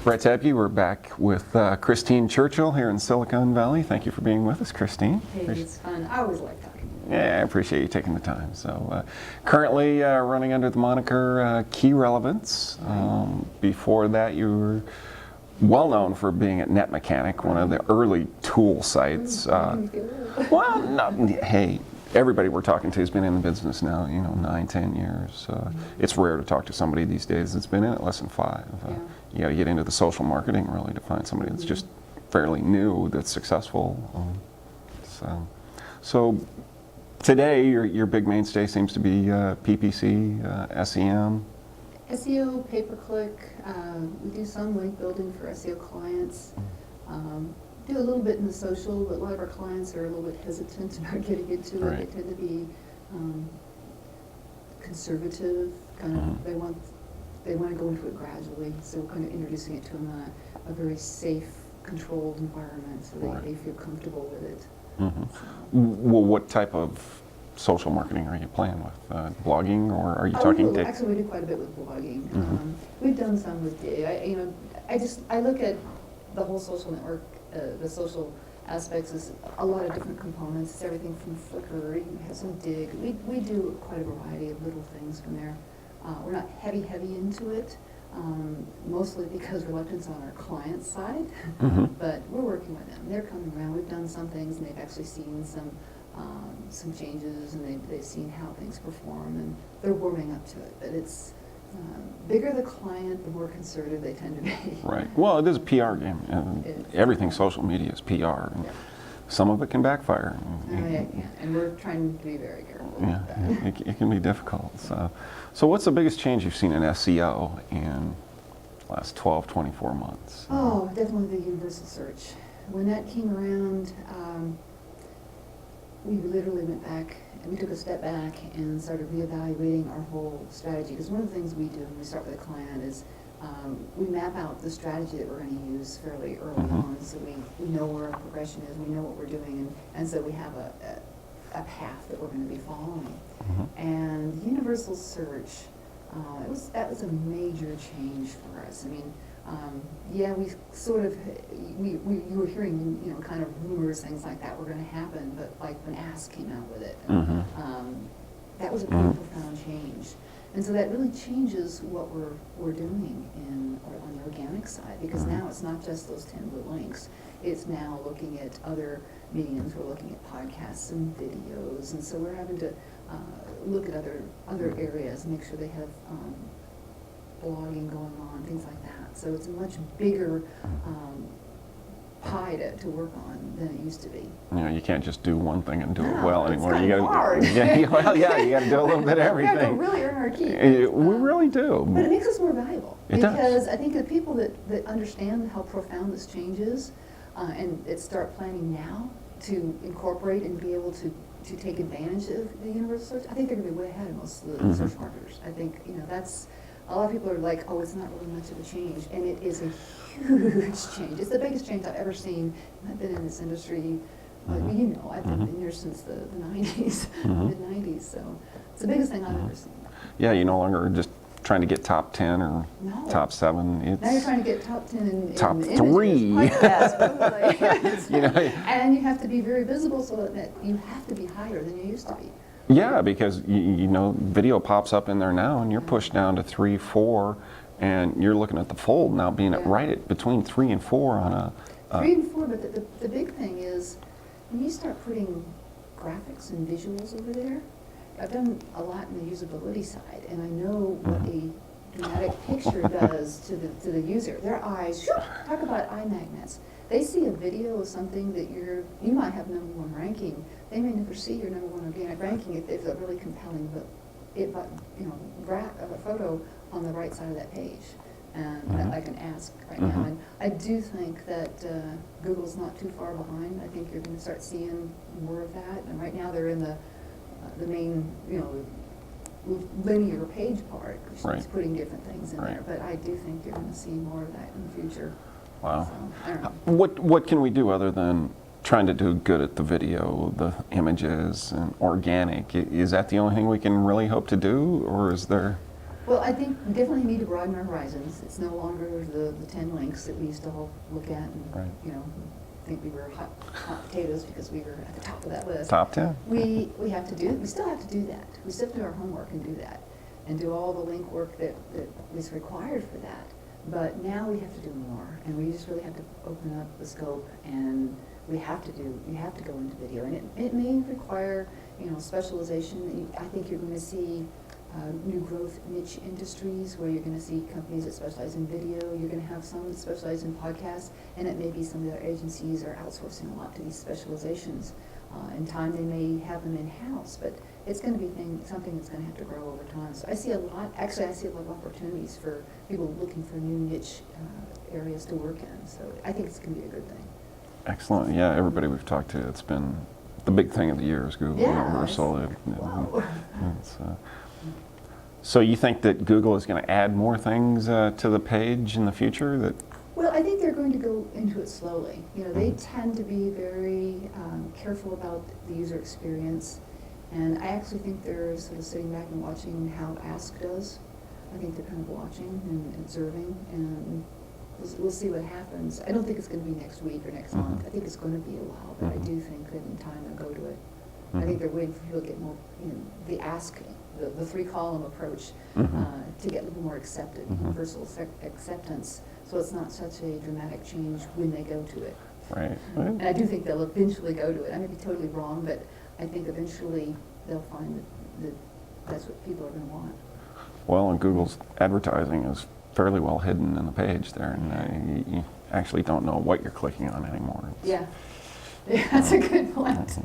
Brett Tabke, we're back with Christine Churchill here in Silicon Valley. Thank you for being with us, Christine. Hey, it's fun. I always like talking. Yeah, I appreciate you taking the time. So, currently running under the moniker Key Relevance. Before that, you were well known for being at Net Mechanic, one of the early tool sites. Well, no, hey, everybody we're talking to has been in the business now, 9, 10 years. It's rare to talk to somebody these days that's been in it less than 5. You got to get into the social marketing really to find somebody that's just fairly new that's successful. So today your big mainstay seems to be PPC, SEM. SEO, pay-per-click. We do some link building for SEO clients. Do a little bit in the social, but a lot of our clients are a little bit hesitant about getting into it. They tend to be conservative. They want to go into it gradually, so we're kind of introducing it to them in a very safe, controlled environment, so they feel comfortable with it. Well, what type of social marketing are you playing with? Blogging, or are you talking? Actually, we do quite a bit with blogging. We've done some with dig. I look at the whole social network. The social aspects is a lot of different components. It's everything from Flickr, you have some dig. We do quite a variety of little things from there. We're not heavy into it, mostly because reluctance on our client side, but we're working with them. They're coming around. We've done some things, and they've actually seen some changes, and they've seen how things perform, and they're warming up to it. But it's bigger the client, the more conservative they tend to be. Right. Well, it is a PR game. Everything social media is PR. And some of it can backfire. And we're trying to be very careful. It can be difficult. So what's the biggest change you've seen in SEO in the last 12, 24 months? Oh, definitely the universal search. When that came around, we literally went back and we took a step back and started reevaluating our whole strategy. Because one of the things we do when we start with a client is we map out the strategy that we're going to use fairly early on, so we know where our progression is, we know what we're doing, and so we have a path that we're going to be following. And universal search, that was a major change for us. I mean, we sort of, you were hearing, kind of rumors, things like that were going to happen, but like when Ask came out with it, that was a pretty profound change. And so that really changes what we're doing on the organic side, because now it's not just those 10 blue links. It's now looking at other mediums. We're looking at podcasts and videos, and so we're having to look at other areas, make sure they have blogging going on, things like that. So it's a much bigger pie to work on than it used to be. You can't just do one thing and do it well anymore. It's kind of hard. You got to do a little bit of everything. We have to really earn our keep. We really do. But it makes us more valuable. It does. Because I think the people that understand how profound this change is, and that start planning now to incorporate and be able to take advantage of the universal search, I think they're going to be way ahead of most of the search marketers. I think, that's, a lot of people are like, oh, it's not really much of a change, and it is a huge change. It's the biggest change I've ever seen. I've been in this industry, I've been here since the 90s, mid-90s, so it's the biggest thing I've ever seen. Yeah, you're no longer just trying to get top 10 or top 7. Now you're trying to get top 10 in top 3. And you have to be very visible, so that you have to be higher than you used to be. Yeah, because video pops up in there now, and you're pushed down to 3, 4, and you're looking at the fold now being right at between 3 and 4 on a. 3 and 4, but the big thing is when you start putting graphics and visuals over there. I've done a lot in the usability side, and I know what a dramatic picture does to the user. Their eyes, talk about eye magnets. They see a video of something that you might have #1 ranking. They may never see your #1 organic ranking if it's really compelling, but a photo on the right side of that page, and that I can ask right now. And I do think that Google's not too far behind. I think you're going to start seeing more of that. And right now they're in the main, linear page part. She's putting different things in there, but I do think you're going to see more of that in the future. Wow. So, I don't know. What can we do other than trying to do good at the video, the images, and organic? Is that the only thing we can really hope to do, or is there? Well, I think we definitely need to broaden our horizons. It's no longer the 10 links that we used to all look at and, Right. you know, think we were hot potatoes because we were at the top of that list. Top 10? We still have to do that. We still have to do our homework and do that, and do all the link work that is required for that. But now we have to do more, and we just really have to open up the scope, and you have to go into video, and it may require, you know, specialization. I think you're going to see new growth niche industries where you're going to see companies that specialize in video. You're going to have some that specialize in podcasts, and it may be some of their agencies are outsourcing a lot to these specializations. In time, they may have them in-house, but it's going to be something that's going to have to grow over time. So I see a lot of opportunities for people looking for new niche areas to work in. So I think it's going to be a good thing. Excellent. Yeah, everybody we've talked to, it's been the big thing of the year is Google Yeah, Universal. wow. So you think that Google is going to add more things to the page in the future? That Well, I think they're going to go into it slowly. You know, they tend to be very careful about the user experience, and I actually think they're sort of sitting back and watching how Ask does. I think they're kind of watching and observing, and we'll see what happens. I don't think it's going to be next week or next month. I think it's going to be a while, but I do think that in time they'll go to it. I think they're waiting for people to get more, you know, the Ask, the 3-column approach to get a little more accepted, universal acceptance, so it's not such a dramatic change when they go to it. right? And I do think they'll eventually go to it. I may be totally wrong, but I think eventually they'll find that that's what people are going to want. Well, and Google's advertising is fairly well hidden in the page there, and you actually don't know what you're clicking on anymore. Yeah, that's a good point.